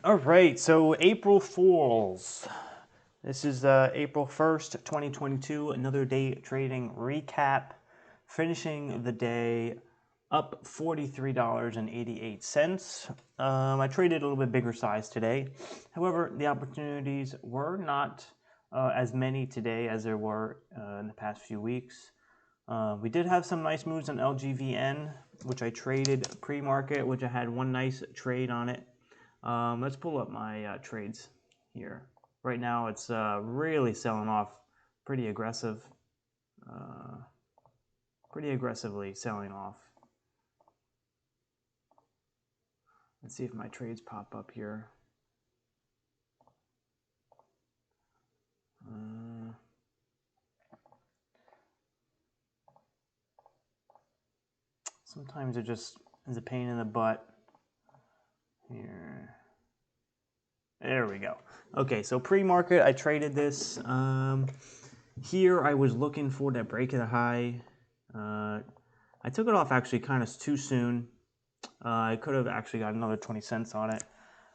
All right, so April Fools. This is April 1st, 2022, another day trading recap. Finishing the day up $43.88. I traded a little bit bigger size today. However, the opportunities were not as many today as there were in the past few weeks. We did have some nice moves on LGVN, which I traded pre-market, which I had one nice trade on it. Let's pull up my trades here. Right now it's really selling off pretty aggressively selling off. Let's see if my trades pop up here. Sometimes it just is a pain in the butt. Here. There we go. Okay, so pre-market, I traded this. Here I was looking for that break of the high. I took it off actually kind of too soon. I could have actually got another 20 cents on it.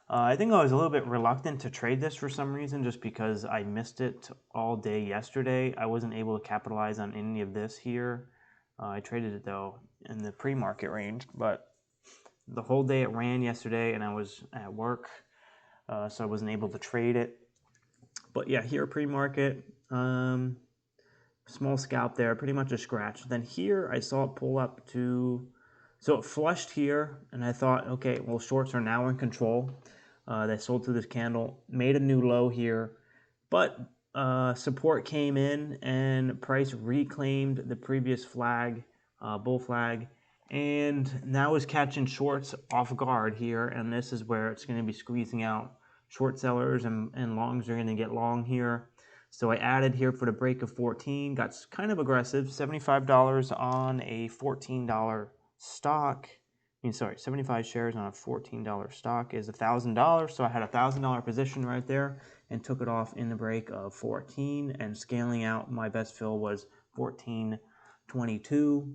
I think I was a little bit reluctant to trade this for some reason, just because I missed it all day yesterday. I wasn't able to capitalize on any of this here. I traded it though in the pre-market range, but the whole day it ran yesterday and I was at work, so I wasn't able to trade it. But yeah, here pre-market, small scalp there, pretty much a scratch. Then here I saw it pull up to, so it flushed here and I thought, okay, well, shorts are now in control. They sold through this candle, made a new low here, but support came in and price reclaimed the previous flag, bull flag, and now is catching shorts off guard here, and this is where it's going to be squeezing out short sellers, and longs are going to get long here. So I added here for the break of 14, got kind of aggressive, $75 on a $14 stock. 75 shares on a $14 stock is $1,000. So I had a $1,000 position right there and took it off in the break of 14, and scaling out, my best fill was 14.22.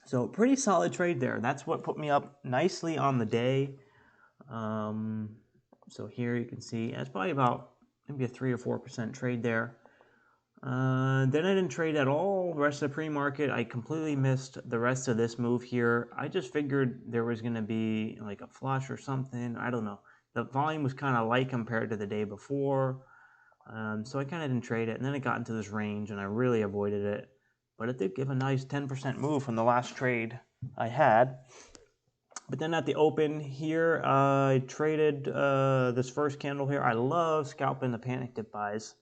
So pretty solid trade there. That's what put me up nicely on the day. So here you can see it's probably about maybe a 3 or 4% trade there. Then I didn't trade at all the rest of the pre-market. I completely missed the rest of this move here. I just figured there was going to be like a flush or something. I don't know. The volume was kind of light compared to the day before. So I kind of didn't trade it. And then it got into this range and I really avoided it. But it did give a nice 10% move from the last trade I had. But then at the open here, I traded this first candle here. I love scalping the panic dip buys.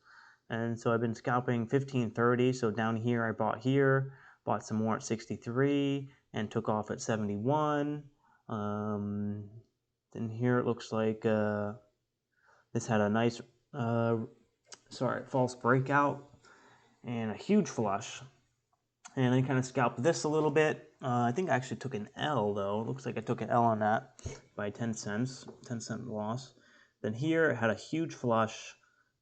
And so I've been scalping 15.30. So down here, I bought some more at 63 and took off at 71. Then here it looks like this had a nice, false breakout and a huge flush. And I kind of scalped this a little bit. I think I actually took an L though. It looks like I took an L on that by 10 cents, 10-cent loss. Then here it had a huge flush,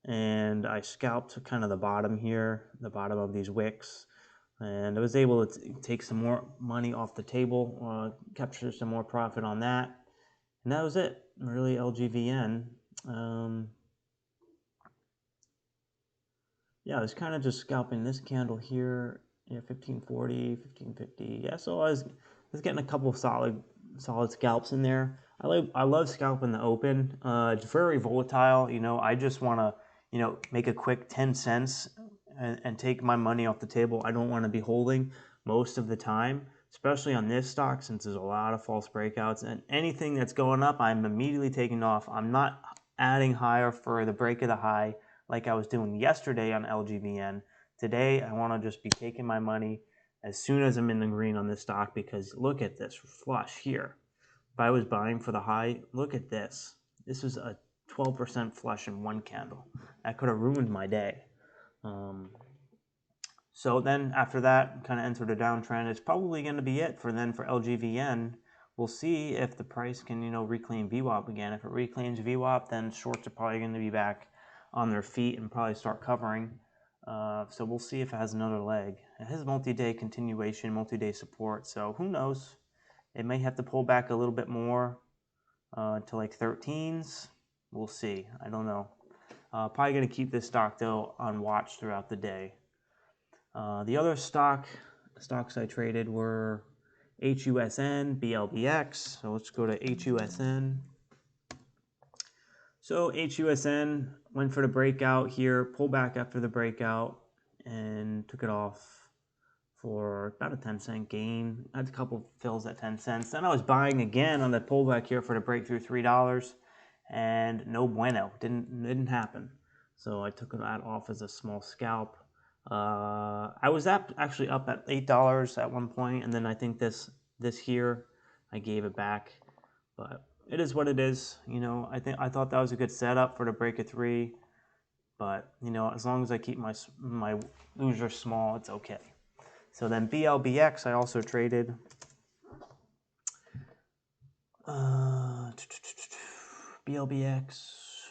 and I scalped kind of the bottom here, the bottom of these wicks, and I was able to take some more money off the table, capture some more profit on that, and that was it. Really, LGVN. Yeah, I was kind of just scalping this candle here. Yeah, 1540, 1550. Yeah, so I was getting a couple of solid scalps in there. I love scalping the open. It's very volatile. I just want to make a quick 10 cents and take my money off the table. I don't want to be holding most of the time, especially on this stock, since there's a lot of false breakouts, and anything that's going up, I'm immediately taking off. I'm not adding higher for the break of the high like I was doing yesterday on LGVN. Today, I want to just be taking my money as soon as I'm in the green on this stock, because look at this flush here. If I was buying for the high, look at this. This was a 12% flush in one candle. That could have ruined my day. So then after that, kind of entered a downtrend. It's probably going to be it for LGVN. We'll see if the price can, reclaim VWAP again. If it reclaims VWAP, then shorts are probably going to be back on their feet and probably start covering. So we'll see if it has another leg. It has multi-day continuation, multi-day support. So who knows? It may have to pull back a little bit more. to like 13s. We'll see. I don't know. Probably going to keep this stock though on watch throughout the day. The other stocks I traded were HUSN, BLBX. So let's go to HUSN. So HUSN went for the breakout here, pulled back after the breakout, and took it off for about a 10-cent gain. I had a couple fills at 10 cents. Then I was buying again on the pullback here for the breakthrough $3, and no bueno, didn't happen. So I took that off as a small scalp. I was actually up at $8 at one point, and then I think this here, I gave it back, but it is what it is. You know, I thought that was a good setup for the break of 3, but you know, as long as I keep my loser small, it's okay. So then BLBX I also traded. BLBX.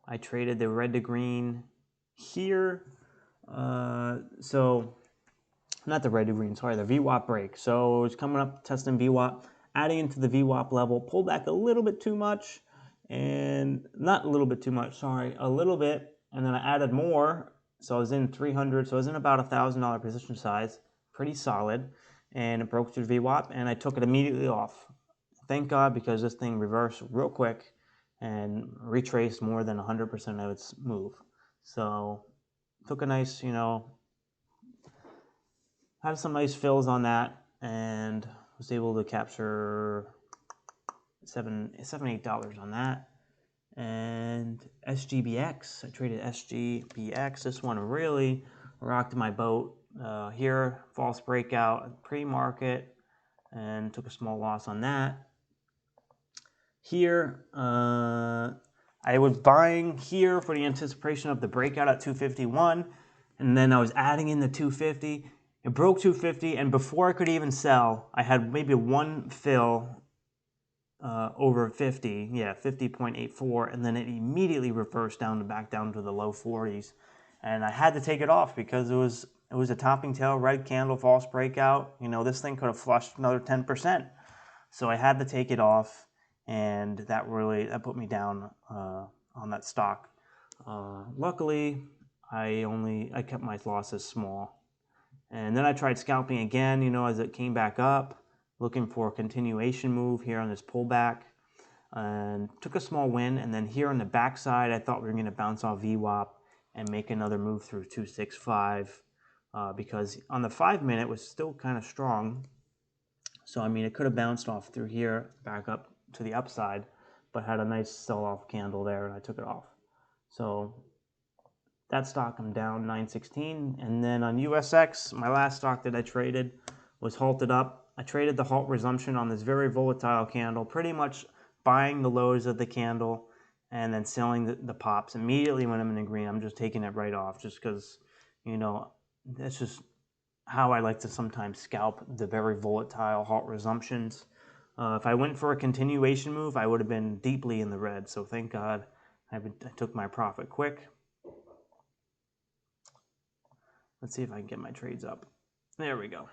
I traded the red to green here. So not the red to green, sorry, the VWAP break. So it's coming up, testing VWAP, adding into the VWAP level, pulled back a little bit too much, and not a little bit too much, sorry, a little bit, and then I added more. So I was in 300, so I was in about $1,000 position size, pretty solid, and it broke through VWAP, and I took it immediately off. Thank God, because this thing reversed real quick and retraced more than 100% of its move. So took a nice, you know, had some nice fills on that, and was able to capture $8 on that. And SGBX, I traded SGBX. This one really rocked my boat. Here, false breakout pre-market, and took a small loss on that. Here, I was buying here for the anticipation of the breakout at 251, and then I was adding in the 250. It broke 250, and before I could even sell, I had maybe one fill over 50, yeah, 50.84, and then it immediately reversed back down to the low 40s, and I had to take it off because it was a topping tail, red candle, false breakout. You know, this thing could have flushed another 10%, so I had to take it off, and that put me down on that stock. Luckily, I kept my losses small, and then I tried scalping again. You know, as it came back up, looking for a continuation move here on this pullback, and took a small win. And then here on the backside, I thought we were going to bounce off VWAP and make another move through 265, because on the 5-minute was still kind of strong. So I mean, it could have bounced off through here back up to the upside, but had a nice sell-off candle there, and I took it off. So that stock, I'm down 916. And then on USX, my last stock that I traded was halted up. I traded the halt resumption on this very volatile candle, pretty much buying the lows of the candle and then selling the pops immediately when I'm in the green. I'm just taking it right off, just because, you know, that's just how I like to sometimes scalp the very volatile halt resumptions. If I went for a continuation move, I would have been deeply in the red. So thank God I took my profit quick. Let's see if I can get my trades up. There we go.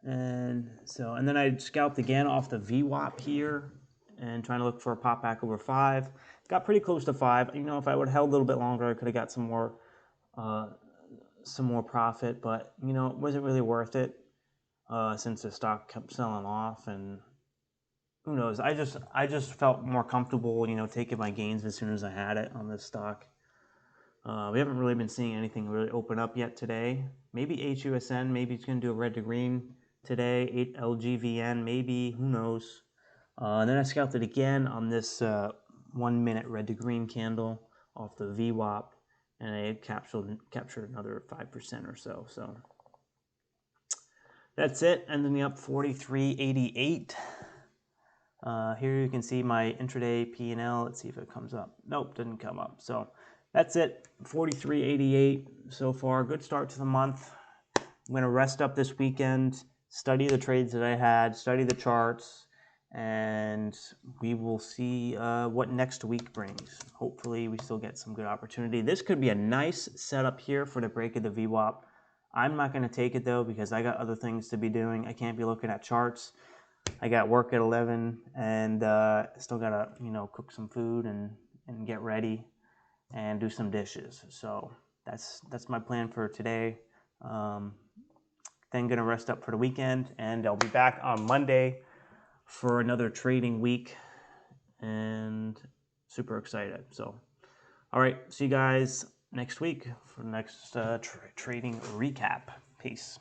And then I scalped again off the VWAP here and trying to look for a pop back over 5. Got pretty close to 5. You know, if I would have held a little bit longer, I could have got some more profit, but you know, it wasn't really worth it since the stock kept selling off, and who knows, I just felt more comfortable, you know, taking my gains as soon as I had it on this stock. We haven't really been seeing anything really open up yet today. Maybe HUSN, maybe it's going to do a red to green today. LGVN, maybe, who knows. And then I scalped it again on this 1-minute red to green candle off the VWAP, and I captured another 5% or so. So that's it, ending up 43.88. Here you can see my intraday P&L. Let's see if it comes up. Nope, didn't come up. So that's it, 43.88 so far. Good start to the month. I'm going to rest up this weekend, study the trades that I had, study the charts, and we will see what next week brings. Hopefully we still get some good opportunity. This could be a nice setup here for the break of the VWAP. I'm not going to take it though, because I got other things to be doing. I can't be looking at charts. I got work at 11, and still gotta, you know, cook some food and get ready and do some dishes. So that's my plan for today. Then gonna rest up for the weekend, and I'll be back on Monday for another trading week, and super excited. So, all right, see you guys next week for the next trading recap. Peace.